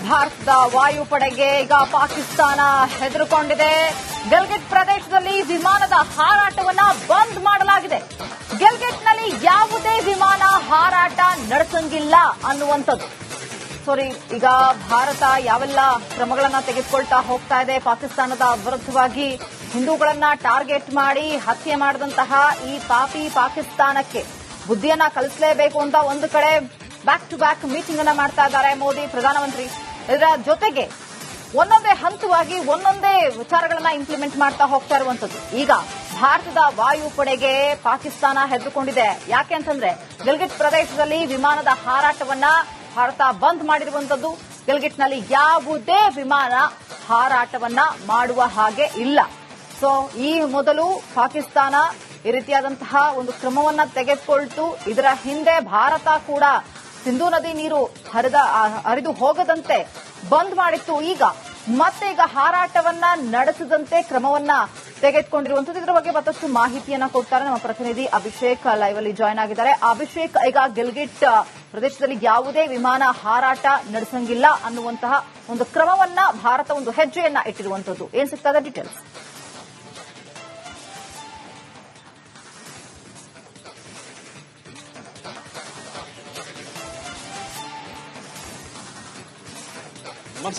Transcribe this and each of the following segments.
ಭಾರತದ ವಾಯುಪಡೆಗೆ ಈಗ ಪಾಕಿಸ್ತಾನ ಹೆದರಿಕೊಂಡಿದೆ. ಗಿಲ್ಗಿಟ್ ಪ್ರದೇಶದಲ್ಲಿ ವಿಮಾನದ ಹಾರಾಟವನ್ನ ಬಂದ್ ಮಾಡಲಾಗಿದೆ. ಗಿಲ್ಗಿಟ್ನಲ್ಲಿ ಯಾವುದೇ ವಿಮಾನ ಹಾರಾಟ ನಡೆಸಂಗಿಲ್ಲ ಅನ್ನುವಂಥದ್ದು. ಈಗ ಭಾರತ ಯಾವೆಲ್ಲ ಕ್ರಮಗಳನ್ನ ತೆಗೆದುಕೊಳ್ತಾ ಹೋಗ್ತಾ ಇದೆ ಪಾಕಿಸ್ತಾನದ ವಿರುದ್ಧವಾಗಿ. ಹಿಂದೂಗಳನ್ನ ಟಾರ್ಗೆಟ್ ಮಾಡಿ ಹತ್ಯೆ ಮಾಡಿದಂತಹ ಈ ಪಾಪಿ ಪಾಕಿಸ್ತಾನಕ್ಕೆ ಬುದ್ಧಿಯನ್ನ ಕಲಿಸಲೇಬೇಕು ಅಂತ ಒಂದು ಕಡೆ ಬ್ಯಾಕ್ ಟು ಬ್ಯಾಕ್ ಮೀಟಿಂಗ್ ಅನ್ನ ಮಾಡ್ತಾ ಇದ್ದಾರೆ ಮೋದಿ ಪ್ರಧಾನಮಂತ್ರಿ. ಇದರ ಜೊತೆಗೆ ಒಂದೊಂದೇ ಹಂತವಾಗಿ ಒಂದೊಂದೇ ವಿಚಾರಗಳನ್ನ ಇಂಪ್ಲಿಮೆಂಟ್ ಮಾಡ್ತಾ ಹೋಗ್ತಾ ಇರುವಂತದ್ದು. ಈಗ ಭಾರತದ ವಾಯುಪಡೆಗೆ ಪಾಕಿಸ್ತಾನ ಹೆದರಿಕೊಂಡಿದೆ. ಯಾಕೆ ಅಂತಂದ್ರೆ ಗಿಲ್ಗಿಟ್ ಪ್ರದೇಶದಲ್ಲಿ ವಿಮಾನದ ಹಾರಾಟವನ್ನ ಭಾರತ ಬಂದ್ ಮಾಡಿರುವಂತದ್ದು. ಗಿಲ್ಗಿಟ್ನಲ್ಲಿ ಯಾವುದೇ ವಿಮಾನ ಹಾರಾಟವನ್ನ ಮಾಡುವ ಹಾಗೆ ಇಲ್ಲ. ಈ ಮೊದಲು ಪಾಕಿಸ್ತಾನ ಈ ರೀತಿಯಾದಂತಹ ಒಂದು ಕ್ರಮವನ್ನ ತೆಗೆದುಕೊಳ್ತು. ಇದರ ಹಿಂದೆ ಭಾರತ ಕೂಡ ಸಿಂಧೂ ನದಿ ನೀರು ಹರಿದು ಹೋಗದಂತೆ ಬಂದ್ ಮಾಡಿತ್ತು. ಈಗ ಹಾರಾಟವನ್ನ ನಡೆಸದಂತೆ ಕ್ರಮವನ್ನ ತೆಗೆದುಕೊಂಡಿರುವಂತದ್ದು. ಇದರ ಬಗ್ಗೆ ಮತ್ತಷ್ಟು ಮಾಹಿತಿಯನ್ನ ಕೊಡ್ತಾರೆ ನಮ್ಮ ಪ್ರತಿನಿಧಿ ಅಭಿಷೇಕ್. ಲೈವ್ ಅಲ್ಲಿ ಜಾಯ್ನ್ ಆಗಿದ್ದಾರೆ. ಅಭಿಷೇಕ್, ಈಗ ಗಿಲ್ಗಿಟ್ ಪ್ರದೇಶದಲ್ಲಿ ಯಾವುದೇ ವಿಮಾನ ಹಾರಾಟ ನಡೆಸಂಗಿಲ್ಲ ಅನ್ನುವಂತಹ ಒಂದು ಕ್ರಮವನ್ನ ಭಾರತ ಒಂದು ಹೆಜ್ಜೆಯನ್ನ ಇಟ್ಟಿರುವಂತದ್ದು. ಏನ್ ಸಿಗ್ತದೆ ಡೀಟೇಲ್ಸ್?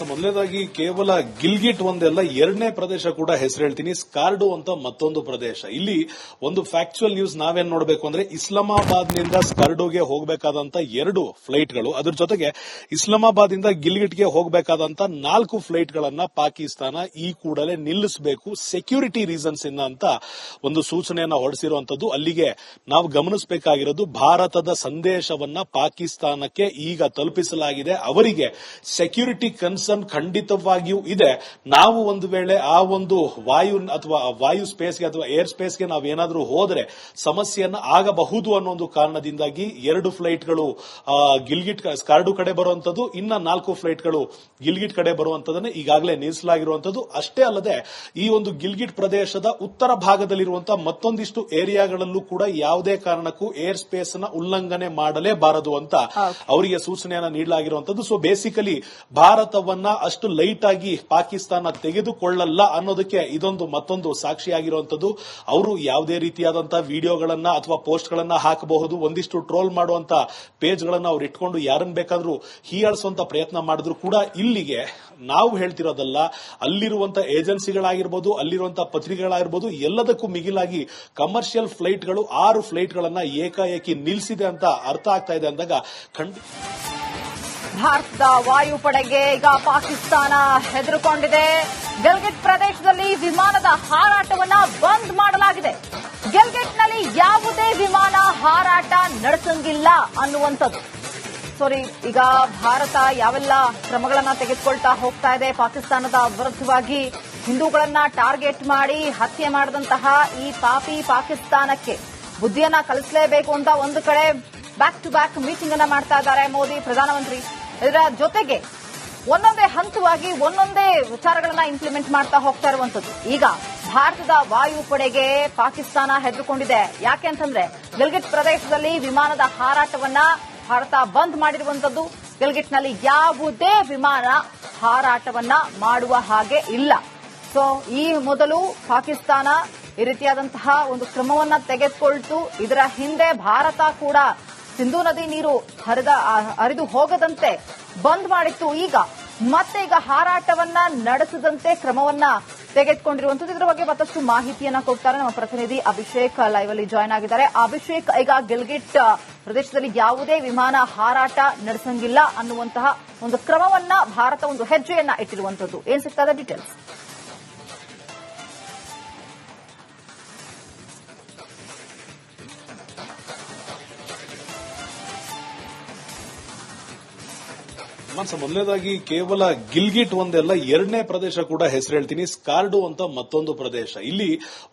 ಮೊದಲನೇದಾಗಿ ಕೇವಲ ಗಿಲ್ಗಿಟ್ ಒಂದೆಲ್ಲ ಎರಡನೇ ಪ್ರದೇಶ ಕೂಡ ಹೆಸರು ಹೇಳ್ತೀನಿ, ಸ್ಕಾರ್ಡೋ ಅಂತ ಮತ್ತೊಂದು ಪ್ರದೇಶ. ಇಲ್ಲಿ ಒಂದು ಫ್ಯಾಕ್ಚುಯಲ್ ನ್ಯೂಸ್ ನಾವೇನ್ ನೋಡಬೇಕು ಅಂದ್ರೆ ಇಸ್ಲಾಮಾಬಾದ್ ನಿಂದ ಸ್ಕಾರ್ಡೋಗೆ ಹೋಗಬೇಕಾದಂತ 2 ಫ್ಲೈಟ್ಗಳು, ಅದ್ರ ಜೊತೆಗೆ ಇಸ್ಲಾಮಾಬಾದ್ ಇಂದ ಗಿಲ್ಗಿಟ್ಗೆ ಹೋಗಬೇಕಾದಂತ 4 ಫ್ಲೈಟ್ಗಳನ್ನ ಪಾಕಿಸ್ತಾನ ಈ ಕೂಡಲೇ ನಿಲ್ಲಿಸಬೇಕು ಸೆಕ್ಯೂರಿಟಿ ರೀಸನ್ಸ್ ಇಂದ ಅಂತ ಒಂದು ಸೂಚನೆಯನ್ನ ಹೊರಡಿಸಿರುವಂತದ್ದು. ಅಲ್ಲಿಗೆ ನಾವು ಗಮನಿಸಬೇಕಾಗಿರೋದು ಭಾರತದ ಸಂದೇಶವನ್ನ ಪಾಕಿಸ್ತಾನಕ್ಕೆ ಈಗ ತಲುಪಿಸಲಾಗಿದೆ. ಅವರಿಗೆ ಸೆಕ್ಯೂರಿಟಿ ಕನ್ಸರ್ನ್ ಖಂಡಿತವಾಗಿಯೂ ಇದೆ. ನಾವು ಒಂದು ವೇಳೆ ಆ ಒಂದು ವಾಯು ಸ್ಪೇಸ್ಗೆ ಅಥವಾ ಏರ್ ಸ್ಪೇಸ್ಗೆ ನಾವೇನಾದ್ರೂ ಹೋದ್ರೆ ಸಮಸ್ಯೆಯನ್ನ ಆಗಬಹುದು ಅನ್ನೋ ಒಂದು ಕಾರಣದಿಂದಾಗಿ 2 ಫ್ಲೈಟ್ಗಳು ಗಿಲ್ಗಿಟ್ ಸ್ಕಾರ್ಡು ಕಡೆ ಬರುವಂತದ್ದು, ಇನ್ನ 4 ಫ್ಲೈಟ್ಗಳು ಗಿಲ್ಗಿಟ್ ಕಡೆ ಬರುವಂತದನ್ನ ಈಗಾಗಲೇ ನಿಲ್ಲಿಸಲಾಗಿರುವಂತದ್ದು. ಅಷ್ಟೇ ಅಲ್ಲದೆ ಈ ಒಂದು ಗಿಲ್ಗಿಟ್ ಪ್ರದೇಶದ ಉತ್ತರ ಭಾಗದಲ್ಲಿರುವಂತಹ ಮತ್ತೊಂದಿಷ್ಟು ಏರಿಯಾಗಳಲ್ಲೂ ಕೂಡ ಯಾವುದೇ ಕಾರಣಕ್ಕೂ ಏರ್ ಸ್ಪೇಸ್ ನ ಉಲ್ಲಂಘನೆ ಮಾಡಲೇಬಾರದು ಅಂತ ಅವರಿಗೆ ಸೂಚನೆಯನ್ನ ನೀಡಲಾಗಿರುವಂತದ್ದು. ಸೊ ಬೇಸಿಕಲಿ ಭಾರತವನ್ನ ಅಷ್ಟು ಲೈಟ್ ಆಗಿ ಪಾಕಿಸ್ತಾನ ತೆಗೆದುಕೊಳ್ಳಲ್ಲ ಅನ್ನೋದಕ್ಕೆ ಇದೊಂದು ಮತ್ತೊಂದು ಸಾಕ್ಷಿಯಾಗಿರುವಂತದ್ದು. ಅವರು ಯಾವುದೇ ರೀತಿಯಾದಂತಹ ವಿಡಿಯೋಗಳನ್ನ ಅಥವಾ ಪೋಸ್ಟ್ ಗಳನ್ನ ಹಾಕಬಹುದು, ಒಂದಿಷ್ಟು ಟ್ರೋಲ್ ಮಾಡುವಂತ ಪೇಜ್ ಗಳನ್ನ ಅವ್ರು ಇಟ್ಕೊಂಡು ಯಾರನ್ನ ಬೇಕಾದ್ರೂ ಹೀಯಾಳಿಸುವಂತ ಪ್ರಯತ್ನ ಮಾಡಿದ್ರು ಕೂಡ ಇಲ್ಲಿಗೆ ನಾವು ಹೇಳ್ತಿರೋದಲ್ಲ, ಅಲ್ಲಿರುವಂತಹ ಏಜೆನ್ಸಿಗಳಾಗಿರ್ಬೋದು, ಅಲ್ಲಿರುವಂತಹ ಪತ್ರಿಕೆಗಳಾಗಿರ್ಬೋದು, ಎಲ್ಲದಕ್ಕೂ ಮಿಗಿಲಾಗಿ ಕಮರ್ಷಿಯಲ್ ಫ್ಲೈಟ್ಗಳು 6 ಫ್ಲೈಟ್ಗಳನ್ನ ಏಕಾಏಕಿ ನಿಲ್ಲಿಸಿದೆ ಅಂತ ಅರ್ಥ ಆಗ್ತಾ ಇದೆ ಅಂದಾಗ ಭಾರತದ ವಾಯುಪಡೆಗೆ ಈಗ ಪಾಕಿಸ್ತಾನ ಹೆದರಿಕೊಂಡಿದೆ. ಗಿಲ್ಗಿಟ್ ಪ್ರದೇಶದಲ್ಲಿ ವಿಮಾನದ ಹಾರಾಟವನ್ನ ಬಂದ್ ಮಾಡಲಾಗಿದೆ. ಗಿಲ್ಗಿಟ್ನಲ್ಲಿ ಯಾವುದೇ ವಿಮಾನ ಹಾರಾಟ ನಡೆಸಂಗಿಲ್ಲ ಅನ್ನುವಂಥದ್ದು. ಈಗ ಭಾರತ ಯಾವೆಲ್ಲ ಕ್ರಮಗಳನ್ನ ತೆಗೆದುಕೊಳ್ತಾ ಹೋಗ್ತಾ ಇದೆ ಪಾಕಿಸ್ತಾನದ ವಿರುದ್ಧವಾಗಿ. ಹಿಂದೂಗಳನ್ನ ಟಾರ್ಗೆಟ್ ಮಾಡಿ ಹತ್ಯೆ ಮಾಡಿದಂತಹ ಈ ಪಾಪಿ ಪಾಕಿಸ್ತಾನಕ್ಕೆ ಬುದ್ಧಿಯನ್ನ ಕಲಿಸಲೇಬೇಕು ಅಂತ ಒಂದು ಕಡೆ ಬ್ಯಾಕ್ ಟು ಬ್ಯಾಕ್ ಮೀಟಿಂಗ್ ಅನ್ನ ಮಾಡ್ತಾ ಇದ್ದಾರೆ ಮೋದಿ ಪ್ರಧಾನಮಂತ್ರಿ. ಇದರ ಜೊತೆಗೆ ಒಂದೊಂದೇ ಹಂತವಾಗಿ ಒಂದೊಂದೇ ವಿಚಾರಗಳನ್ನ ಇಂಪ್ಲಿಮೆಂಟ್ ಮಾಡ್ತಾ ಹೋಗ್ತಾ ಇರುವಂತದ್ದು. ಈಗ ಭಾರತದ ವಾಯುಪಡೆಗೆ ಪಾಕಿಸ್ತಾನ ಹೆದರಿಕೊಂಡಿದೆ. ಯಾಕೆ ಅಂತಂದ್ರೆ ಗಿಲ್ಗಿಟ್ ಪ್ರದೇಶದಲ್ಲಿ ವಿಮಾನದ ಹಾರಾಟವನ್ನ ಭಾರತ ಬಂದ್ ಮಾಡಿರುವಂತದ್ದು. ಗಿಲ್ಗಿಟ್ನಲ್ಲಿ ಯಾವುದೇ ವಿಮಾನ ಹಾರಾಟವನ್ನ ಮಾಡುವ ಹಾಗೆ ಇಲ್ಲ. ಈ ಮೊದಲು ಪಾಕಿಸ್ತಾನ ಈ ರೀತಿಯಾದಂತಹ ಒಂದು ಕ್ರಮವನ್ನ ತೆಗೆದುಕೊಳ್ತು. ಇದರ ಹಿಂದೆ ಭಾರತ ಕೂಡ ಸಿಂಧೂ ನದಿ ನೀರು ಹರಿದು ಹೋಗದಂತೆ ಬಂದ್ ಮಾಡಿತ್ತು. ಈಗ ಹಾರಾಟವನ್ನ ನಡೆಸದಂತೆ ಕ್ರಮವನ್ನ ತೆಗೆದುಕೊಂಡಿರುವಂತದ್ದು. ಇದರ ಬಗ್ಗೆ ಮತ್ತಷ್ಟು ಮಾಹಿತಿಯನ್ನ ಕೊಡ್ತಾರೆ ನಮ್ಮ ಪ್ರತಿನಿಧಿ ಅಭಿಷೇಕ್. ಲೈವ್ ಅಲ್ಲಿ ಜಾಯ್ನ್ ಆಗಿದ್ದಾರೆ. ಅಭಿಷೇಕ್, ಈಗ ಗಿಲ್ಗಿಟ್ ಪ್ರದೇಶದಲ್ಲಿ ಯಾವುದೇ ವಿಮಾನ ಹಾರಾಟ ನಡೆಸಂಗಿಲ್ಲ ಅನ್ನುವಂತಹ ಒಂದು ಕ್ರಮವನ್ನ ಭಾರತ ಒಂದು ಹೆಜ್ಜೆಯನ್ನ ಇಟ್ಟಿರುವಂತದ್ದು. ಏನ್ ಸಿಗ್ತದೆ ಡೀಟೇಲ್ಸ್? ಮೊದಲನೇದಾಗಿ ಕೇವಲ ಗಿಲ್ಗಿಟ್ ಒಂದೆಲ್ಲ ಎರಡನೇ ಪ್ರದೇಶ ಕೂಡ ಹೆಸರು ಹೇಳ್ತೀನಿ, ಸ್ಕಾರ್ಡೋ ಅಂತ ಮತ್ತೊಂದು ಪ್ರದೇಶ. ಇಲ್ಲಿ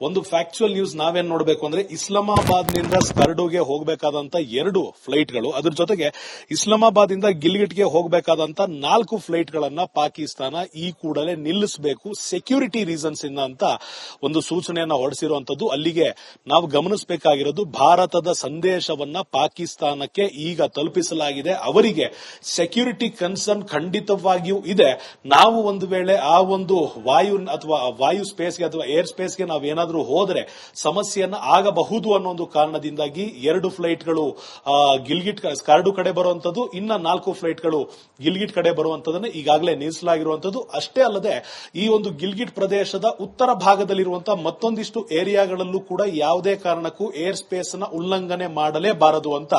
ಒಂದು ಫ್ಯಾಕ್ಚುಯಲ್ ನ್ಯೂಸ್ ನಾವೇನ್ ನೋಡಬೇಕು ಅಂದ್ರೆ ಇಸ್ಲಾಮಾಬಾದ್ ನಿಂದ ಸ್ಕಾರ್ಡೋಗೆ ಹೋಗಬೇಕಾದಂತ 2 ಫ್ಲೈಟ್ಗಳು, ಅದ್ರ ಜೊತೆಗೆ ಇಸ್ಲಾಮಾಬಾದ್ ಇಂದ ಗಿಲ್ಗಿಟ್ಗೆ ಹೋಗಬೇಕಾದಂತ 4 ಫ್ಲೈಟ್ಗಳನ್ನ ಪಾಕಿಸ್ತಾನ ಈ ಕೂಡಲೇ ನಿಲ್ಲಿಸಬೇಕು ಸೆಕ್ಯೂರಿಟಿ ರೀಸನ್ಸ್ ಇಂದ ಅಂತ ಒಂದು ಸೂಚನೆಯನ್ನ ಹೊರಡಿಸಿರುವಂತದ್ದು. ಅಲ್ಲಿಗೆ ನಾವು ಗಮನಿಸಬೇಕಾಗಿರೋದು ಭಾರತದ ಸಂದೇಶವನ್ನ ಪಾಕಿಸ್ತಾನಕ್ಕೆ ಈಗ ತಲುಪಿಸಲಾಗಿದೆ. ಅವರಿಗೆ ಸೆಕ್ಯೂರಿಟಿ ಕನ್ಸರ್ನ್ ಖಂಡಿತವಾಗಿಯೂ ಇದೆ. ನಾವು ಒಂದು ವೇಳೆ ಆ ಒಂದು ವಾಯು ಸ್ಪೇಸ್ಗೆ ಅಥವಾ ಏರ್ ಸ್ಪೇಸ್ಗೆ ನಾವೇನಾದ್ರೂ ಹೋದರೆ ಸಮಸ್ಯೆಯನ್ನ ಆಗಬಹುದು ಅನ್ನೋ ಒಂದು ಕಾರಣದಿಂದಾಗಿ 2 ಫ್ಲೈಟ್ಗಳು ಗಿಲ್ಗಿಟ್ ಸ್ಕಾರ್ಡು ಕಡೆ ಬರುವಂತದ್ದು, ಇನ್ನ 4 ಫ್ಲೈಟ್ಗಳು ಗಿಲ್ಗಿಟ್ ಕಡೆ ಬರುವಂತದನ್ನ ಈಗಾಗಲೇ ನಿಲ್ಲಿಸಲಾಗಿರುವಂತದ್ದು. ಅಷ್ಟೇ ಅಲ್ಲದೆ ಈ ಒಂದು ಗಿಲ್ಗಿಟ್ ಪ್ರದೇಶದ ಉತ್ತರ ಭಾಗದಲ್ಲಿರುವಂತಹ ಮತ್ತೊಂದಿಷ್ಟು ಏರಿಯಾಗಳಲ್ಲೂ ಕೂಡ ಯಾವುದೇ ಕಾರಣಕ್ಕೂ ಏರ್ ಸ್ಪೇಸ್ ನ ಉಲ್ಲಂಘನೆ ಮಾಡಲೇಬಾರದು ಅಂತ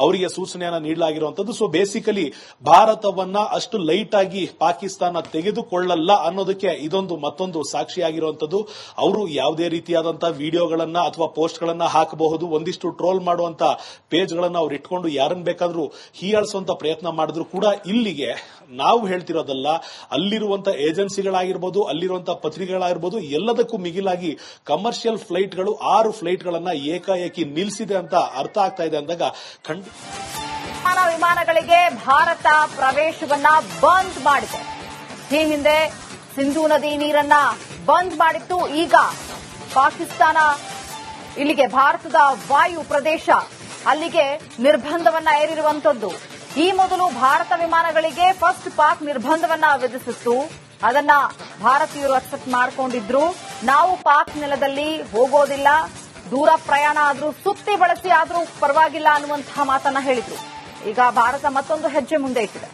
ಅವರಿಗೆ ಸೂಚನೆಯನ್ನ ನೀಡಲಾಗಿರುವಂತದ್ದು. ಸೊ ಬೇಸಿಕಲಿ ಭಾರತವನ್ನ ಅಷ್ಟು ಲೈಟ್ ಆಗಿ ಪಾಕಿಸ್ತಾನ ತೆಗೆದುಕೊಳ್ಳಲ್ಲ ಅನ್ನೋದಕ್ಕೆ ಇದೊಂದು ಮತ್ತೊಂದು ಸಾಕ್ಷಿಯಾಗಿರುವಂತದ್ದು. ಅವರು ಯಾವುದೇ ರೀತಿಯಾದಂತಹ ವಿಡಿಯೋಗಳನ್ನ ಅಥವಾ ಪೋಸ್ಟ್ ಗಳನ್ನ ಹಾಕಬಹುದು, ಒಂದಿಷ್ಟು ಟ್ರೋಲ್ ಮಾಡುವಂತ ಪೇಜ್ ಗಳನ್ನ ಅವ್ರು ಇಟ್ಕೊಂಡು ಯಾರನ್ನ ಬೇಕಾದ್ರೂ ಹೀಯಾಳಿಸುವಂತ ಪ್ರಯತ್ನ ಮಾಡಿದ್ರು ಕೂಡ ಇಲ್ಲಿಗೆ ನಾವು ಹೇಳ್ತಿರೋದಲ್ಲ, ಅಲ್ಲಿರುವಂತಹ ಏಜೆನ್ಸಿಗಳಾಗಿರ್ಬೋದು, ಅಲ್ಲಿರುವಂತಹ ಪತ್ರಿಕೆಗಳಾಗಿರ್ಬೋದು, ಎಲ್ಲದಕ್ಕೂ ಮಿಗಿಲಾಗಿ ಕಮರ್ಷಿಯಲ್ ಫ್ಲೈಟ್ಗಳು 6 ಫ್ಲೈಟ್ಗಳನ್ನ ಏಕಾಏಕಿ ನಿಲ್ಲಿಸಿದೆ ಅಂತ ಅರ್ಥ ಆಗ್ತಾ ಇದೆ ಅಂದಾಗ ವಿಮಾನಗಳಿಗೆ ಭಾರತ ಪ್ರವೇಶವನ್ನ ಬಂದ್ ಮಾಡಿದೆ. ಈ ಹಿಂದೆ ಸಿಂಧೂ ನದಿ ನೀರನ್ನ ಬಂದ್ ಮಾಡಿತ್ತು. ಈಗ ಪಾಕಿಸ್ತಾನ ಇಲ್ಲಿಗೆ ಭಾರತದ ವಾಯು ಪ್ರದೇಶ ಅಲ್ಲಿಗೆ ನಿರ್ಬಂಧವನ್ನ ಏರಿರುವಂತದ್ದು. ಈ ಮೊದಲು ಭಾರತ ವಿಮಾನಗಳಿಗೆ ಫಸ್ಟ್ ಪಾಕ್ ನಿರ್ಬಂಧವನ್ನ ವಿಧಿಸಿತ್ತು. ಅದನ್ನ ಭಾರತೀಯರು ಅಕ್ಸೆಪ್ಟ್ ಮಾಡಿಕೊಂಡಿದ್ರು. ನಾವು ಪಾಕ್ ನೆಲದಲ್ಲಿ ಹೋಗೋದಿಲ್ಲ, ದೂರ ಪ್ರಯಾಣ ಆದ್ರೂ ಸುತ್ತಿ ಬಳಸಿ ಆದ್ರೂ ಪರವಾಗಿಲ್ಲ ಅನ್ನುವಂತಹ ಮಾತನ್ನ ಹೇಳಿದ್ರು. ಈಗ ಭಾರತ ಮತ್ತೊಂದು ಹೆಜ್ಜೆ ಮುಂದೆ ಇಟ್ಟಿದೆ.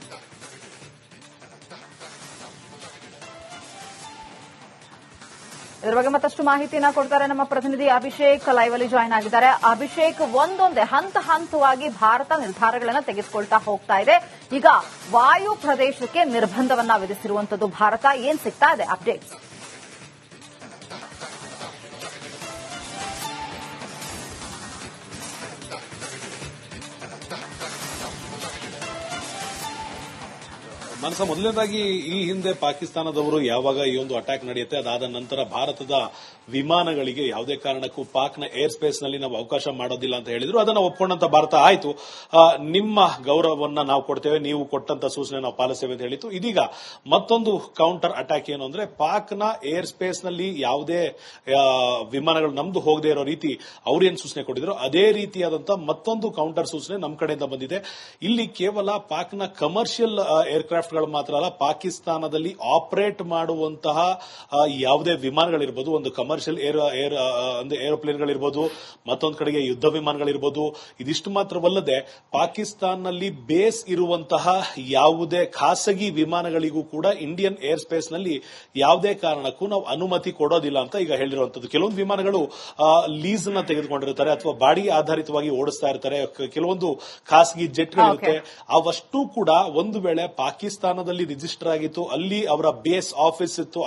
ಇದರ ಬಗ್ಗೆ ಮತ್ತಷ್ಟು ಮಾಹಿತಿಯನ್ನ ಕೊಡ್ತಾರೆ ನಮ್ಮ ಪ್ರತಿನಿಧಿ ಅಭಿಷೇಕ್, ಲೈವ್ ಅಲ್ಲಿ ಜಾಯ್ನ್ ಆಗಿದ್ದಾರೆ. ಅಭಿಷೇಕ್, ಒಂದೊಂದೇ ಹಂತವಾಗಿ ಭಾರತ ನಿರ್ಧಾರಗಳನ್ನು ತೆಗೆದುಕೊಳ್ತಾ ಹೋಗ್ತಾ ಇದೆ. ಈಗ ವಾಯು ಪ್ರದೇಶಕ್ಕೆ ನಿರ್ಬಂಧವನ್ನ ವಿಧಿಸಿರುವಂತದ್ದು ಭಾರತ. ಏನ್ ಸಿಗ್ತಾ ಇದೆ ಅಪ್ಡೇಟ್ಸ್? ಮೊದಲನೇದಾಗಿ ಈ ಹಿಂದೆ ಪಾಕಿಸ್ತಾನದವರು ಯಾವಾಗ ಈ ಒಂದು ಅಟ್ಯಾಕ್ ನಡೆಯುತ್ತೆ ಅದಾದ ನಂತರ ಭಾರತದ ವಿಮಾನಗಳಿಗೆ ಯಾವುದೇ ಕಾರಣಕ್ಕೂ ಪಾಕ್ನ ಏರ್ ಸ್ಪೇಸ್ ನಲ್ಲಿ ನಾವು ಅವಕಾಶ ಮಾಡೋದಿಲ್ಲ ಅಂತ ಹೇಳಿದ್ರು. ಅದನ್ನ ಒಪ್ಕೊಂಡಂತ ಭಾರತ ಆಯ್ತು, ನಿಮ್ಮ ಗೌರವವನ್ನ ನಾವು ಕೊಡ್ತೇವೆ, ನೀವು ಕೊಟ್ಟಂತ ಸೂಚನೆ ನಾವು ಪಾಲಿಸ್ತೇವೆ ಅಂತ ಹೇಳಿತ್ತು. ಇದೀಗ ಮತ್ತೊಂದು ಕೌಂಟರ್ ಅಟ್ಯಾಕ್ ಏನು ಅಂದ್ರೆ, ಪಾಕ್ನ ಏರ್ ಸ್ಪೇಸ್ ನಲ್ಲಿ ಯಾವುದೇ ವಿಮಾನಗಳು ನಮ್ದು ಹೋಗದೆ ಇರೋ ರೀತಿ ಅವ್ರೇನ್ ಸೂಚನೆ ಕೊಟ್ಟಿದ್ರು ಅದೇ ರೀತಿಯಾದಂತಹ ಮತ್ತೊಂದು ಕೌಂಟರ್ ಸೂಚನೆ ನಮ್ಮ ಕಡೆಯಿಂದ ಬಂದಿದೆ. ಇಲ್ಲಿ ಕೇವಲ ಪಾಕ್ನ ಕಮರ್ಷಿಯಲ್ ಏರ್ಕ್ರಾಫ್ಟ್ ಗಳು ಮಾತ್ರ ಅಲ್ಲ, ಪಾಕಿಸ್ತಾನದಲ್ಲಿ ಆಪರೇಟ್ ಮಾಡುವಂತಹ ಯಾವುದೇ ವಿಮಾನಗಳಿರ್ಬೋದು, ಒಂದು ಕಮರ್ಷಿಯಲ್ ಏರೋಪ್ಲೇನ್ಗಳಿರ್ಬೋದು, ಮತ್ತೊಂದು ಕಡೆಗೆ ಯುದ್ಧ ವಿಮಾನಗಳಿರ್ಬೋದು, ಇದಿಷ್ಟು ಮಾತ್ರವಲ್ಲದೆ ಪಾಕಿಸ್ತಾನದಲ್ಲಿ ಬೇಸ್ ಇರುವಂತಹ ಯಾವುದೇ ಖಾಸಗಿ ವಿಮಾನಗಳಿಗೂ ಕೂಡ ಇಂಡಿಯನ್ ಏರ್ ಸ್ಪೇಸ್ ನಲ್ಲಿ ಯಾವುದೇ ಕಾರಣಕ್ಕೂ ನಾವು ಅನುಮತಿ ಕೊಡೋದಿಲ್ಲ ಅಂತ ಈಗ ಹೇಳಿರುವಂತದ್ದು. ಕೆಲವೊಂದು ವಿಮಾನಗಳು ಲೀಸ್ ಅನ್ನ ತೆಗೆದುಕೊಂಡಿರ್ತಾರೆ ಅಥವಾ ಬಾಡಿಗೆ ಆಧಾರಿತವಾಗಿ ಓಡಿಸ್ತಾ ಇರ್ತಾರೆ, ಕೆಲವೊಂದು ಖಾಸಗಿ ಜೆಟ್ಗಳಿರುತ್ತೆ. ಅವಷ್ಟು ಕೂಡ ಒಂದು ವೇಳೆ ಪಾಕಿಸ್ತಾನದಲ್ಲಿ ರಿಜಿಸ್ಟರ್ ಆಗಿತ್ತು, ಅಲ್ಲಿ ಅವರ ಬೇಸ್ ಆಫೀಸ್ ಇತ್ತು,